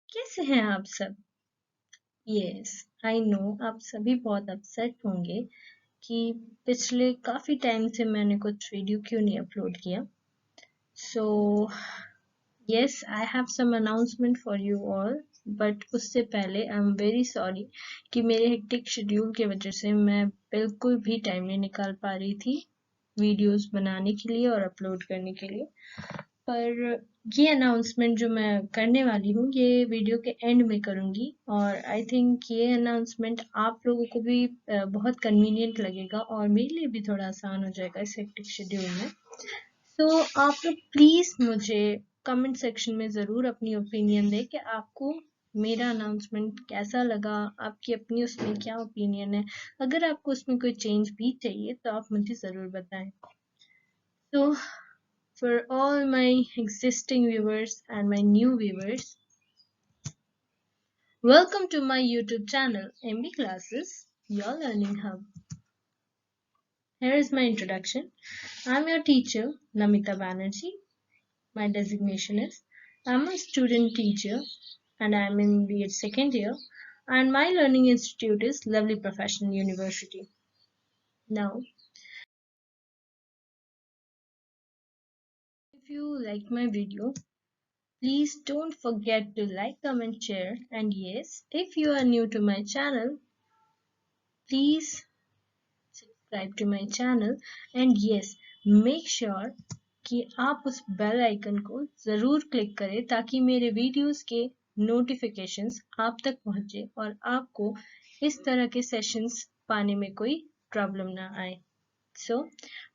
कैसे हैं आप सब? यस, आई नो आप सभी बहुत अपसेट होंगे कि पिछले काफी टाइम से मैंने कुछ वीडियो क्यों नहीं अपलोड किया. So yes, I have some announcement for you all, but उससे पहले आई एम वेरी सॉरी कि मेरे हेक्टिक शेड्यूल की वजह से मैं बिल्कुल भी टाइम नहीं निकाल पा रही थी वीडियोस बनाने के लिए और अपलोड करने के लिए. पर ये अनाउंसमेंट जो मैं करने वाली हूँ ये वीडियो के एंड में करूँगी और आई थिंक ये अनाउंसमेंट आप लोगों को भी बहुत कन्वीनियंट लगेगा और मेरे लिए भी थोड़ा आसान हो जाएगा इस हेक्टिक शेड्यूल में. तो आप लोग प्लीज़ मुझे कमेंट सेक्शन में ज़रूर अपनी ओपिनियन दें कि आपको मेरा अनाउंसमेंट कैसा लगा, आपकी अपनी उसमें क्या ओपिनियन है. अगर आपको उसमें कोई चेंज भी चाहिए तो आप मुझे ज़रूर बताएं. तो for all my existing viewers and my new viewers, welcome to my YouTube channel MB Classes, your learning hub. Here is my introduction. I'm your teacher Namita Banerjee. My designation is I'm a student teacher and I'm in BEd second year, and my learning institute is Lovely Professional University. Now, if you like my video, please don't forget to like, comment, share, and yes, if you are new to my channel, please subscribe to my channel, and yes, make sure कि आप उस bell icon को ज़रूर click करें ताकि मेरे videos के notifications आप तक पहुंचे और आपको इस तरह के सेशंस पाने में कोई प्रॉब्लम ना आए. So,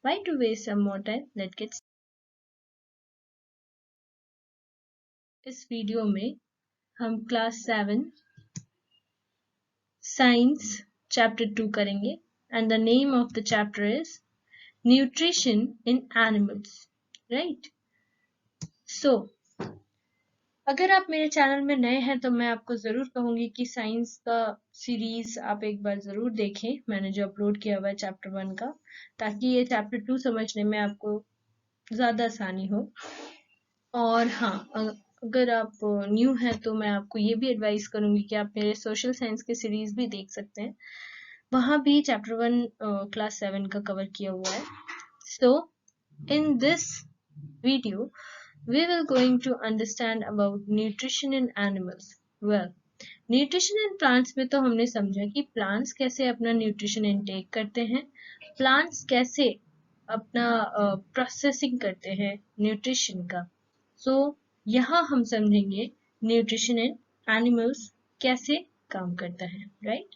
why to waste some more time? Let's get started. इस वीडियो में हम क्लास 7 साइंस चैप्टर 2 करेंगे and the name of the chapter is Nutrition in Animals. Right? So, अगर आप मेरे चैनल में नए हैं तो मैं आपको ज़रूर कहूँगी कि साइंस का सीरीज़ आप एक बार ज़रूर देखें. मैंने जो अपलोड किया हुआ है चैप्टर 1 का, ताकि ये चैप्टर 2 समझने में आपको ज़्यादा आसानी हो. और हाँ, अगर आप न्यू हैं तो मैं आपको ये भी एडवाइस करूँगी कि आप मेरे सोशल साइंस के सीरीज़ भी देख सकते हैं. वहाँ भी चैप्टर 1 क्लास 7 का कवर किया हुआ है. So, in this video, we will going to understand about nutrition in animals. Well, nutrition in plants में तो हमने समझा कि प्लांट्स कैसे अपना न्यूट्रिशन इनटेक करते हैं, प्लांट्स कैसे अपना प्रोसेसिंग करते हैं न्यूट्रिशन का. सो यहाँ हम समझेंगे न्यूट्रिशन इन एनिमल्स कैसे काम करता है. Right?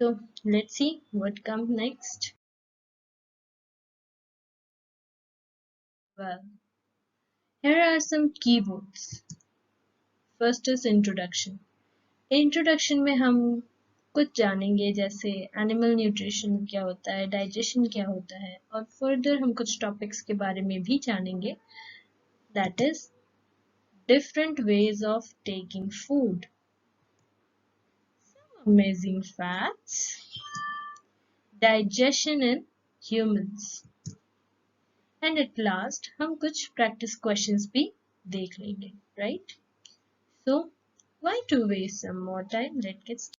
So let's see what come next. Well, here are some keywords. First is introduction. Introduction में हम कुछ जानेंगे जैसे एनिमल न्यूट्रिशन क्या होता है, डाइजेशन क्या होता है, और फर्दर हम कुछ टॉपिक्स के बारे में भी जानेंगे. That is different ways of taking food, amazing facts, digestion in humans, and at last हम कुछ प्रैक्टिस क्वेश्चंस भी देख लेंगे. Right? So why to waste some more time? Let's get started.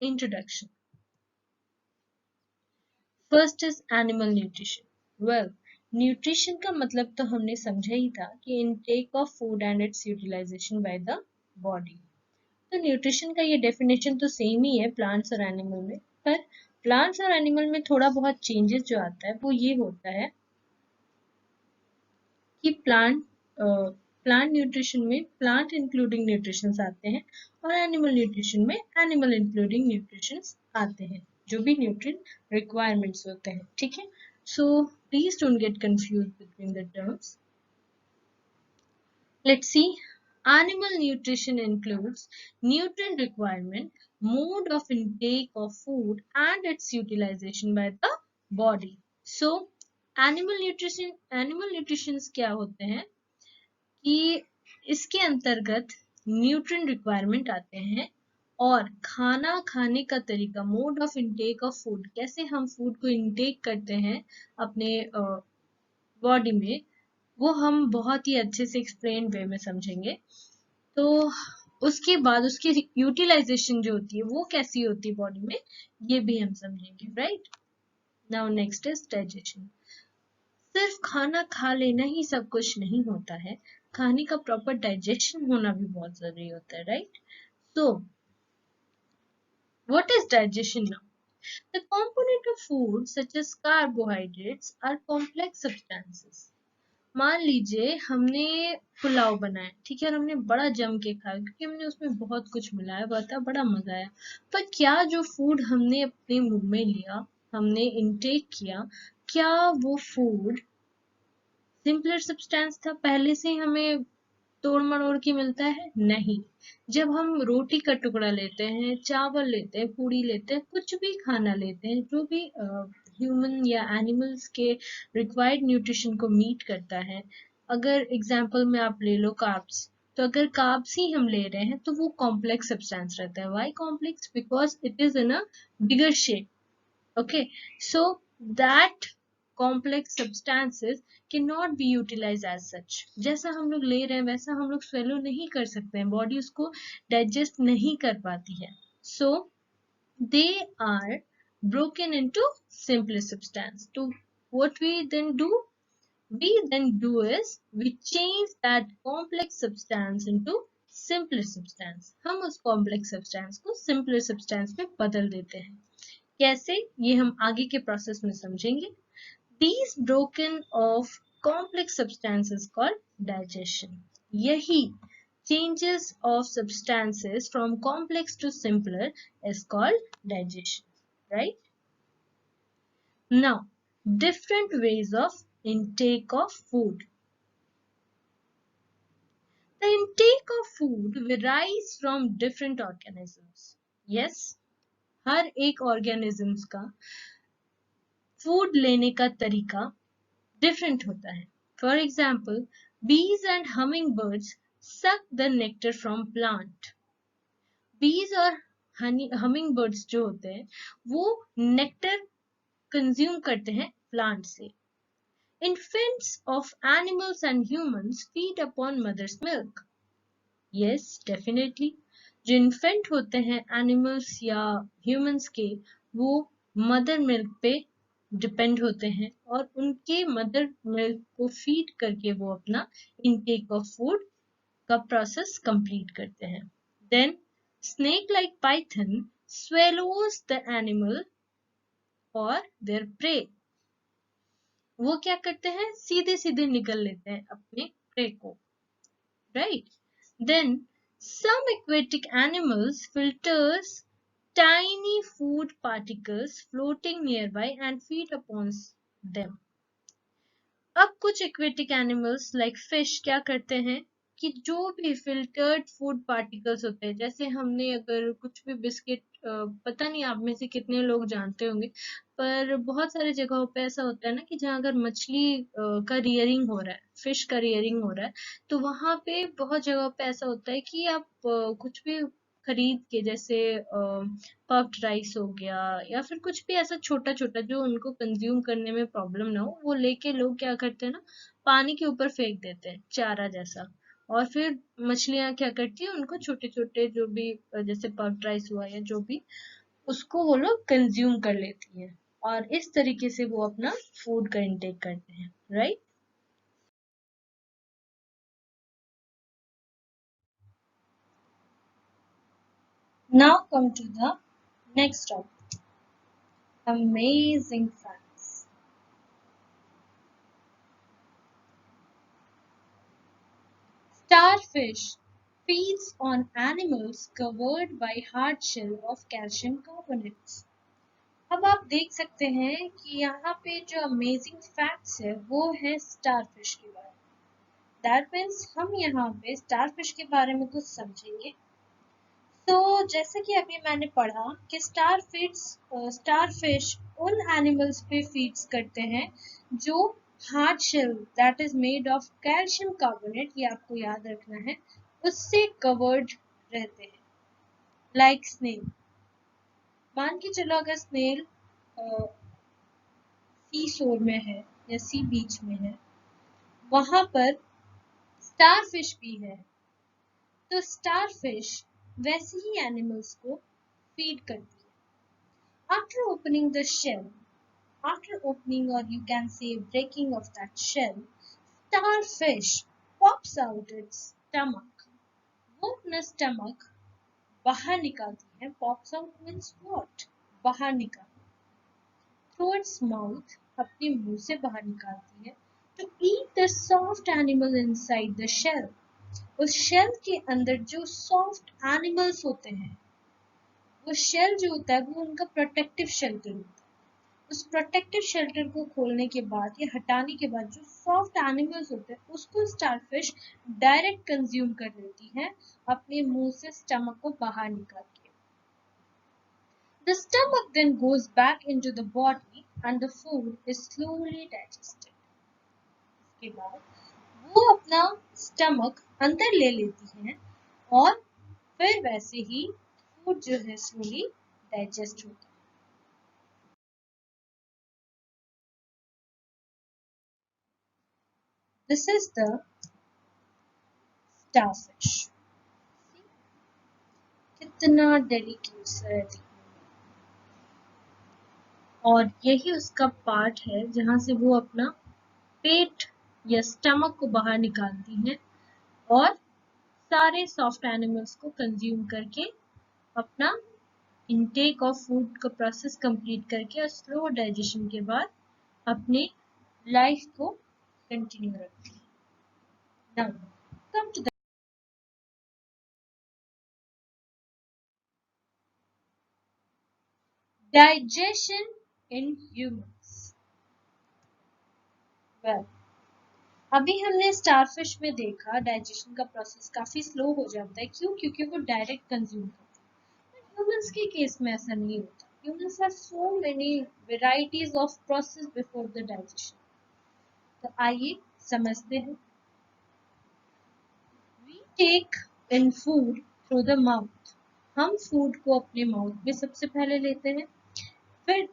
Introduction. First is animal nutrition. Well, nutrition का मतलब तो हमने समझा ही था कि intake of food and its utilisation by the body. तो न्यूट्रिशन का ये डेफिनेशन तो सेम ही है प्लांट्स और एनिमल में, पर प्लांट्स और एनिमल में थोड़ा बहुत चेंजेस जो आता है वो ये होता है कि प्लांट न्यूट्रिशन में प्लांट इंक्लूडिंग न्यूट्रिशंस आते हैं और एनिमल न्यूट्रिशन में एनिमल इंक्लूडिंग न्यूट्रिशंस आते हैं, जो भी न्यूट्रिएंट रिक्वायरमेंट्स होते हैं. ठीक है? सो please don't gate confused between the terms. Let's see. Animal nutrition includes nutrient requirement, mode of intake of food, and its utilization by the body. So, animal nutrition क्या होते हैं कि इसके अंतर्गत न्यूट्रिएंट रिक्वायरमेंट आते हैं और खाना खाने का तरीका, mode of intake of food, कैसे हम फूड को इनटेक करते हैं अपने बॉडी में, वो हम बहुत ही अच्छे से एक्सप्लेन वे में समझेंगे। तो उसके बाद उसकी यूटिलाइजेशन जो होती है वो कैसी होती है बॉडी में, ये भी हम समझेंगे, right. Now next is digestion. सिर्फ खाना खा लेना ही सब कुछ नहीं होता है, खाने का प्रॉपर डाइजेशन होना भी बहुत जरूरी होता है, right. So what is digestion now? The component of food such as carbohydrates are complex substances. मान लीजिए हमने पुलाव बनाया, ठीक है, और हमने बड़ा जम के खाया क्योंकि हमने उसमें बहुत कुछ मिलाया हुआ था, बड़ा मजा आया। पर क्या जो फूड हमने अपने मुंह में लिया, हमने इनटेक किया, क्या वो फूड सिंपलर सब्सटेंस था, पहले से हमें तोड़ मरोड़ के मिलता है? नहीं। जब हम रोटी का टुकड़ा लेते हैं, चावल लेते हैं, पूड़ी लेते हैं, कुछ भी खाना लेते हैं जो भी ह्यूमन या एनिमल्स के रिक्वायर्ड न्यूट्रिशन को मीट करता है, अगर एग्जांपल में आप ले लो कार्ब्स, तो अगर कार्ब्स ही हम ले रहे हैं तो वो कॉम्प्लेक्स सब्सटेंस रहता है। Why complex? Because it is in a bigger shape. Okay, so that complex substances cannot be utilized as such. जैसा हम लोग ले रहे हैं वैसा हम लोग swallow नहीं कर सकते हैं, बॉडी उसको डाइजेस्ट नहीं कर पाती है। So they are broken into simpler substance. So what we then do? We then do is we change that complex substance into simpler substance. हम उस complex substance को simpler substance में बदल देते हैं। कैसे, ये हम आगे के प्रोसेस में समझेंगे। These broken of complex substances called digestion. यही changes of substances from complex to simpler is called digestion, right? Now, different ways of intake of food. The intake of food varies from different organisms. Yes, हर एक organisms का food लेने का तरीका different होता है। For example, bees and hummingbirds suck the nectar from plant. bees और hummingbirds जो होते हैं वो नेक्टर कंज्यूम करते हैं प्लांट से। Infants of animals and humans feed upon mother's milk. Yes, definitely. जो इन्फेंट होते हैं एनिमल्स या ह्यूमंस के, वो मदर मिल्क पे डिपेंड होते हैं और उनके मदर मिल्क को फीड करके वो अपना इनटेक ऑफ फूड का प्रोसेस कंप्लीट करते हैं। Then snake like python swallows the animal और their prey. वो क्या करते हैं, सीधे सीधे निगल लेते हैं अपने प्रे को, right. Then some aquatic animals filters tiny food particles floating nearby and feed upon them. अब कुछ एक्वेटिक एनिमल्स लाइक फिश क्या करते हैं कि जो भी फिल्टर्ड फूड पार्टिकल्स होते हैं, जैसे हमने अगर कुछ भी बिस्किट, पता नहीं आप में से कितने लोग जानते होंगे, पर बहुत सारी जगहों पे ऐसा होता है ना कि जहाँ अगर मछली का रियरिंग हो रहा है, फिश का रियरिंग हो रहा है, तो वहां पे बहुत जगहों पे ऐसा होता है कि आप कुछ भी खरीद के, जैसे पफ्ड राइस हो गया या फिर कुछ भी ऐसा छोटा छोटा जो उनको कंज्यूम करने में प्रॉब्लम ना हो, वो लेके लोग क्या करते हैं ना, पानी के ऊपर फेंक देते हैं चारा जैसा, और फिर मछलियां क्या करती है, उनको छोटे छोटे जो भी जैसे पफ्ड राइस हुआ या जो भी, उसको वो लोग कंज्यूम कर लेती हैं और इस तरीके से वो अपना फूड का इंटेक करते हैं, right. Now come to the next topic, amazing facts. Starfish feeds on animals covered by hard shell of calcium carbonates. अब आप देख सकते हैं कि यहाँ पे जो अमेजिंग फैक्ट्स है वो है स्टारफिश के बारे में। दैट मीन्स हम यहाँ पे स्टारफिश के बारे में कुछ समझेंगे। तो जैसे कि अभी मैंने पढ़ा कि स्टारफिश उन एनिमल्स पे फीड्स करते हैं जो hard shell that is made of calcium carbonate, ये आपको याद रखना है, उससे कवर्ड रहते हैं। लाइक स्नेल, मान के चलो अगर स्नेल सी शोर में है या सी बीच में है, वहां पर स्टारफिश भी है। तो स्टारफिश वैसे ही एनिमल्स को फीड करती है। After opening or you can say breaking of that shell, starfish pops out its stomach. वो अपना stomach बाहर निकालती है। Pops out means what? बाहर निकाल। Through its mouth, अपने मुंह से बाहर निकालती है। To eat the soft animal inside the shell. उस शेल के अंदर जो सॉफ्ट एनिमल्स होते हैं, वो शेल जो होता है वो उनका प्रोटेक्टिव शेल्टर होता है। उस प्रोटेक्टिव शेल्टर को खोलने के बाद या हटाने के बाद जो सॉफ्ट एनिमल्स होते हैं उसको स्टारफिश डायरेक्ट कंज्यूम कर लेती है अपने मुंह से स्टमक को बाहर निकाल के। The stomach then goes back into the body and the food is slowly digested. इसके बाद वो अपना स्टमक अंदर ले लेती है और फिर वैसे ही फूड जो है स्लोली डाइजेस्ट होता है। This is the starfish. कितना डेलिकेट है। और यही उसका पार्ट है जहां से वो अपना पेट या स्टमक को बाहर निकालती है और सारे सॉफ्ट एनिमल्स को कंज्यूम करके अपना इनटेक ऑफ फूड का प्रोसेस कंप्लीट करके और स्लो डाइजेशन के बाद अपने लाइफ को कंटिन्यू रखती है। Now, come to the digestion in humans. Well, अभी हमने स्टारफिश में देखा डाइजेशन का प्रोसेस काफी स्लो हो जाता है। क्यों? क्योंकि वो डायरेक्ट कंज्यूम करते हैं। ह्यूमंस के केस में ऐसा नहीं होता। Humans have so many varieties of process before the digestion. तो आइए समझते हैं। We take in food through the mouth. हम फूड को अपने माउथ में सबसे पहले लेते हैं, फिर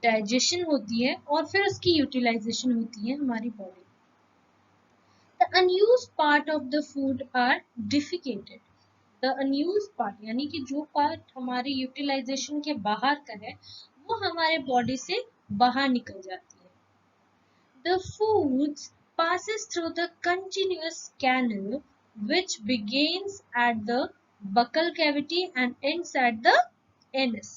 डाइजेशन होती है और फिर उसकी यूटिलाइजेशन होती है हमारी body. The unused part of the food are defecated. The unused part यानी कि जो पार्ट हमारे यूटिलाइजेशन के बाहर का है वो हमारे बॉडी से बाहर निकल जाती है। The food passes through the continuous canal which begins at the buccal cavity and ends at the anus.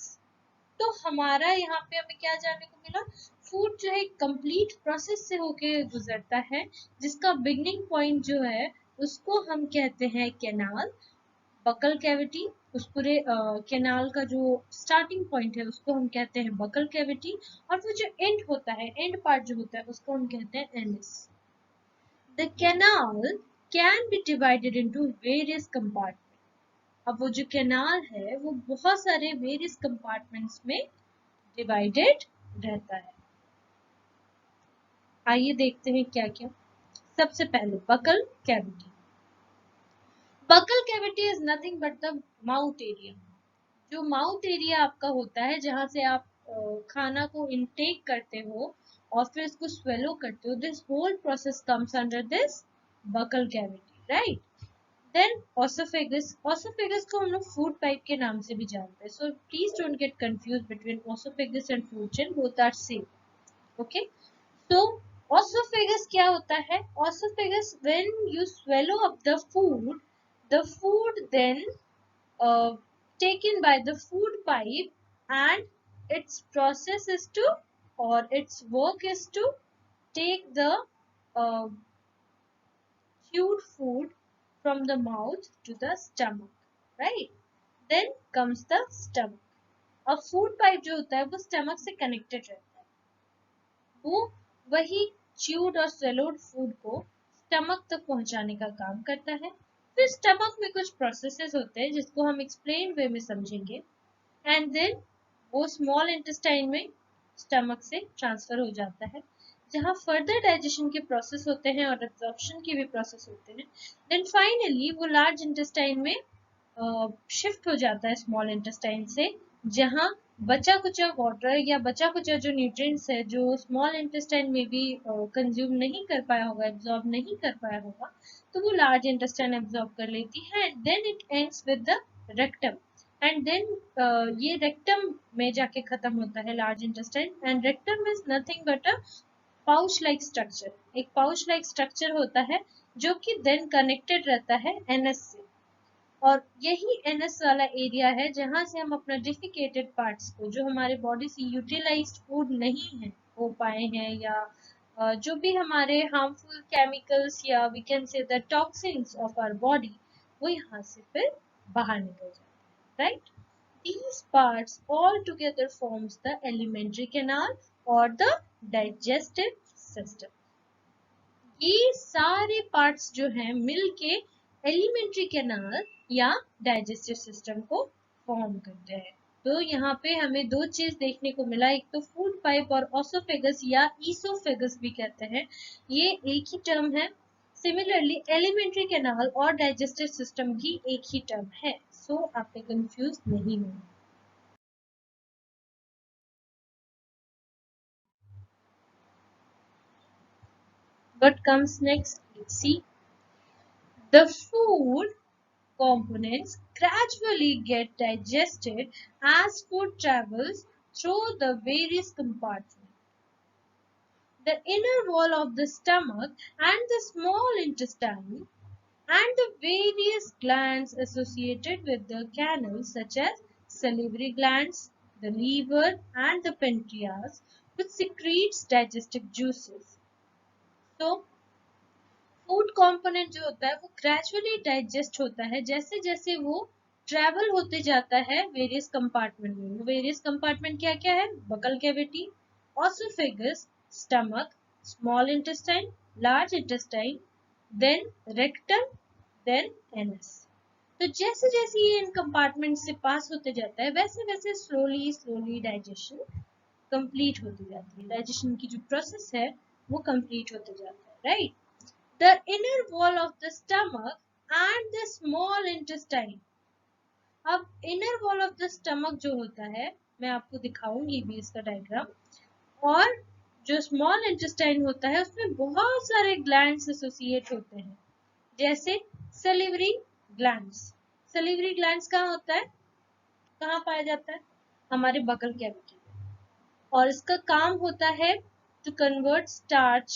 तो हमारा यहाँ पे हमें क्या जानने को मिला? फूड जो है कंप्लीट प्रोसेस से होके गुजरता है जिसका बिगनिंग पॉइंट जो है उसको हम कहते हैं कैनाल, बकल कैविटी। उस पूरे कैनाल का जो स्टार्टिंग पॉइंट है उसको हम कहते हैं बकल कैविटी और वो जो एंड होता है, एंड पार्ट जो होता है उसको हम कहते हैं एनिस। The canal can be divided into various compartment. अब वो जो कैनाल है वो बहुत सारे वेरियस कंपार्टमेंट्स में डिवाइडेड रहता है। आइए देखते हैं क्या क्या। सबसे पहले buccal cavity. Buccal cavity is nothing but the mouth area. जो माउथ एरिया आपका होता है जहां से आप खाना को इनटेक करते हो और फिर इसको स्वेलो करते हो, this whole process comes under this buccal cavity, right. Then oesophagus. Oesophagus को हम लोग फूड पाइप के नाम से भी जानते हैं। So please don't get confuse between oesophagus and food chain, both are same. Okay, तो ओसोफेगस क्या होता है? Oesophagus when you swallow up the food then taken by the food pipe and its process is to or its work is to take the uh, chewed food from the mouth to the stomach, right? Then comes the stomach. अब food pipe जो होता है वो stomach से connected रहता है। वो वही च्यूड और स्वेलोड फूड को स्टमक तक पहुंचाने का काम करता है। फिर स्टमक में कुछ प्रोसेसेस होते हैं जिसको हम एक्सप्लेन वे में समझेंगे एंड देन वो स्मॉल इंटेस्टाइन में स्टमक से ट्रांसफर हो जाता है जहां फर्दर डाइजेशन के प्रोसेस होते हैं और एब्जॉर्प्शन के भी प्रोसेस होते हैं। देन फाइनली वो लार्ज इंटेस्टाइन में शिफ्ट हो जाता है स्मॉल इंटेस्टाइन से, जहां बचा कुचा वाटर या बचा कुचा जो न्यूट्रिएंट्स है जो स्मॉल इंटेस्टाइन में भी कंज्यूम नहीं कर पाया होगा, एब्जॉर्ब नहीं कर पाया होगा, तो वो लार्ज इंटेस्टाइन एब्जॉर्ब कर लेती है। Then it ends with the rectum and then ये रेक्टम में जाके खत्म होता है large intestine. And rectum is nothing but a pouch like structure, एक पाउच लाइक स्ट्रक्चर होता है जो कि देन कनेक्टेड रहता है एनएस से। और यही एनएस वाला एरिया है जहां से हम अपना डिफिकेटेड पार्ट्स को, जो हमारे बॉडी से यूटिलाइज्ड फूड नहीं है हो पाए हैं, या जो भी हमारे हार्मफुल केमिकल्स या we can say the toxins of our body, वो यहाँ से फिर बाहर निकल जाते हैं, right. These parts all together forms the alimentary canal or the digestive system. ये सारे पार्ट्स जो हैं मिलके एलिमेंट्री कैनाल या डाइजेस्टिव सिस्टम को फॉर्म करते हैं। तो यहाँ पे हमें दो चीज देखने को मिला, एक तो फूड पाइप और ऑसोफेगस या ईसोफेगस भी कहते हैं, ये एक ही टर्म है। सिमिलरली एलिमेंट्री कैनाल और डाइजेस्टिव सिस्टम भी एक ही टर्म है, सो आपने कंफ्यूज नहीं होना। What comes next? Let's see. The food components gradually get digested as food travels through the various compartments. The inner wall of the stomach and the small intestine and the various glands associated with the canal such as salivary glands, the liver and the pancreas, which secretes digestive juices. So, food component जो होता है वो gradually digest होता है जैसे जैसे वो travel होते जाता है वेरियस कंपार्टमेंट में। वेरियस कंपार्टमेंट क्या क्या है? Buccal cavity, oesophagus, stomach, small intestine, large intestine, then rectum, then anus. तो जैसे जैसे ये इन कंपार्टमेंट से पास होते जाता है वैसे वैसे स्लोली स्लोली डाइजेशन कंप्लीट होती जाती है। डाइजेशन की जो प्रोसेस है वो कंप्लीट होते जाता है, right. The inner wall of the stomach and the small intestine. अब inner wall of the stomach जो होता है, मैं आपको दिखाऊंगी भी इसका डायग्राम, और जो small intestine होता है उसमें बहुत सारे glands एसोसिएट होते हैं, जैसे salivary glands. salivary glands कहाँ होता है, कहाँ पाया जाता है? हमारे बकल कैविटी में, और इसका काम होता है to convert starch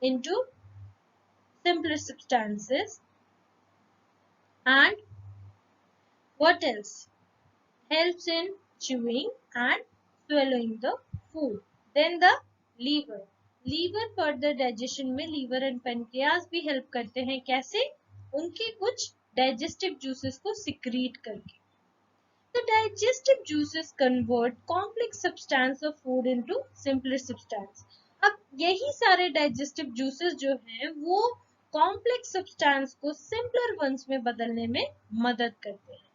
into simpler substances. And what else? Helps in chewing and swallowing the food. Then the liver. Liver further digestion में liver and pancreas भी help करते हैं, कैसे? उनके कुछ digestive juices को secrete करके। The digestive juices convert complex substance of food into simpler substance. अब यही सारे digestive juices जो हैं वो complex substance को simpler ones में बदलने में मदद करते हैं।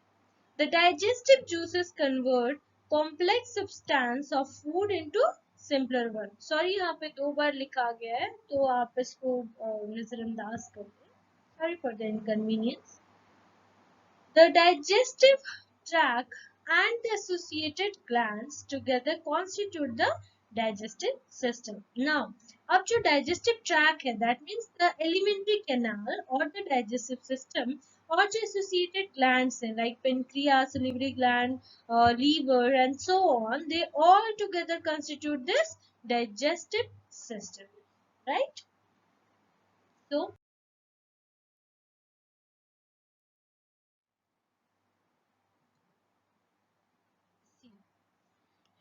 The digestive juices convert complex substance of food into simpler one. Sorry, यहाँ पे दो बार लिखा गया है तो आप इसको नजरअंदाज कर दें. Sorry for the inconvenience. The digestive tract and the associated glands together constitute the digestive system. Now, अब जो digestive tract है, that means the alimentary canal or the digestive system, और जो associated glands हैं like pancreas, salivary gland, liver and so on, they all together constitute this digestive system, right? So,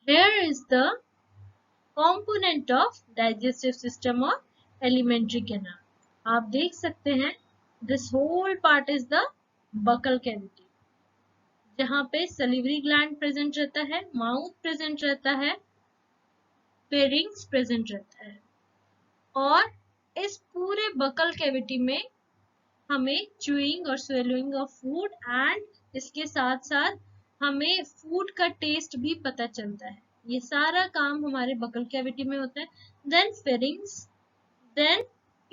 here is the component of digestive system or alimentary canal. आप देख सकते हैं this whole part is the buccal cavity, जहाँ पे salivary gland present रहता है, mouth present रहता है, pharynx present रहता है, और इस पूरे buccal cavity में हमें chewing और swallowing of food and इसके साथ साथ हमें food का taste भी पता चलता है। ये सारा काम हमारे buccal cavity में होता है। Then pharynx, then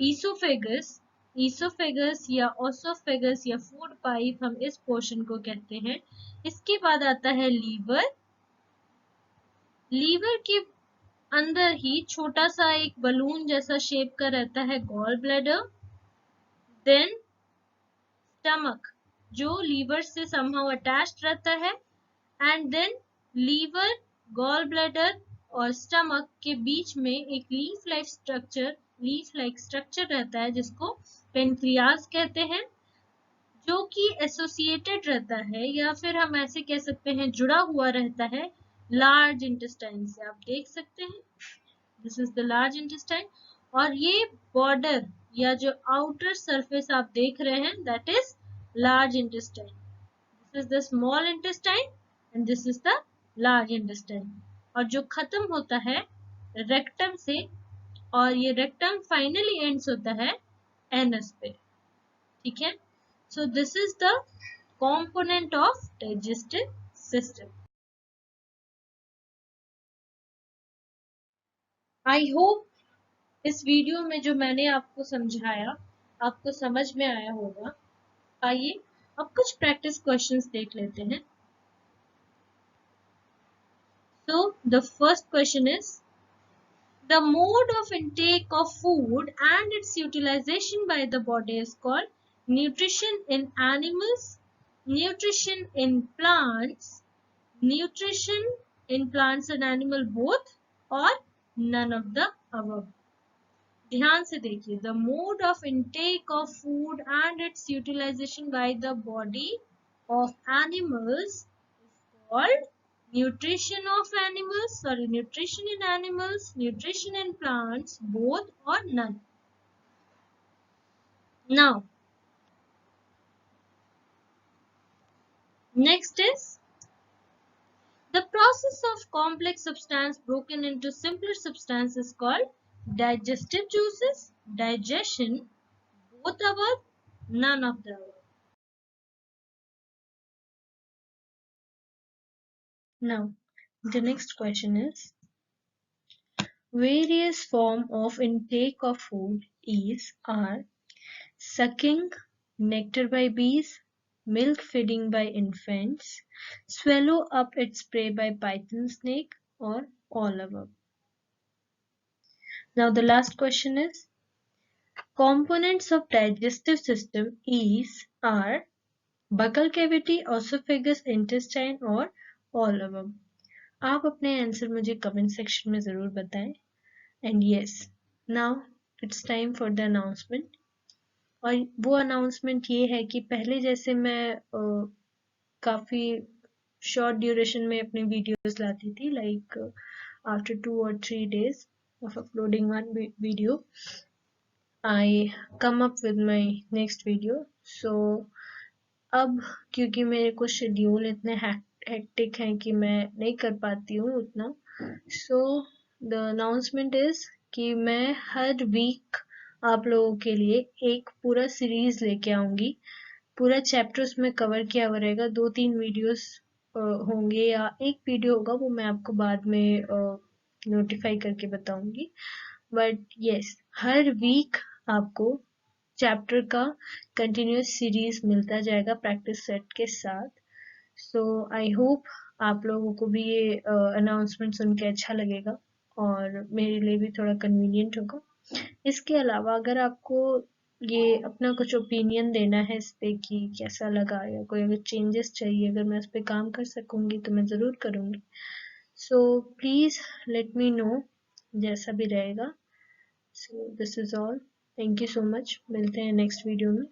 esophagus, esophagus या osophagus या food pipe हम इस portion को कहते हैं। इसके बाद आता है liver, लीवर के अंदर ही छोटा सा एक बलून जैसा शेप का रहता है गॉल ब्लैडर, देन स्टमक जो लीवर से समहाउ अटैच्ड रहता है, and then liver, gall bladder और स्टमक के बीच में एक लीफ लाइक स्ट्रक्चर रहता है जिसको पेनक्रियाज कहते हैं, जो कि एसोसिएटेड रहता है या फिर हम ऐसे कह सकते हैं जुड़ा हुआ रहता है लार्ज इंटेस्टाइन से। आप देख सकते हैं this is the large intestine, और ये बॉर्डर या जो आउटर सरफेस आप देख रहे हैं that is large intestine. This is the small intestine and this is the large intestine, और जो खत्म होता है रेक्टम से, और ये रेक्टम फाइनली एंड्स होता है एनस पे। ठीक है, so this is the component of digestive system. I hope इस वीडियो में जो मैंने आपको समझाया आपको समझ में आया होगा। आइए अब कुछ प्रैक्टिस क्वेश्चंस देख लेते हैं। So the first question is, the mode of intake of food and its utilization by the body is called nutrition in animals, nutrition in plants, nutrition in plants and animal both, or none of the above. ध्यान से देखिए, the mode of intake of food and its utilization by the body of animals is called nutrition of animals, nutrition in animals, nutrition in plants, both or none. Now, next is the process of complex substance broken into simpler substance is called digestive juices, digestion, both above, none of the above. Now, the next question is, various form of intake of food are sucking, nectar by bees, milk feeding by infants, swallow up its prey by python snake, or all above. Now the last question is, components of digestive system are buccal cavity, esophagus, intestine और all above. आप अपने answer मुझे comment section में ज़रूर बताएं। And yes, now it's time for the announcement. और वो announcement ये है कि पहले जैसे मैं काफ़ी शॉर्ट ड्यूरेशन में अपने वीडियोस लाती थी, like after 2 or 3 days of uploading one video I come up with my next video. So अब क्योंकि मेरे को शेड्यूल इतने हेक्टिक हैं कि मैं नहीं कर पाती हूँ उतना, सो द अनाउंसमेंट इज कि मैं हर वीक आप लोगों के लिए एक पूरा सीरीज लेके आऊंगी। पूरा चैप्टर उसमें कवर किया हुआ रहेगा, 2-3 वीडियोस होंगे या एक वीडियो होगा, वो मैं आपको बाद में नोटिफाई करके बताऊंगी। बट यस, हर वीक आपको चैप्टर का कंटिन्यूस सीरीज मिलता जाएगा प्रैक्टिस सेट के साथ। सो आई होप आप लोगों को भी ये अनाउंसमेंट सुन के अच्छा लगेगा और मेरे लिए भी थोड़ा कन्वीनियंट होगा। इसके अलावा अगर आपको ये अपना कुछ ओपिनियन देना है इस पे कि कैसा लगा या कोई अगर चेंजेस चाहिए, अगर मैं इस पे काम कर सकूंगी तो मैं ज़रूर करूंगी। So please let me know जैसा भी रहेगा। So this is all, thank you so much, मिलते हैं नेक्स्ट वीडियो में।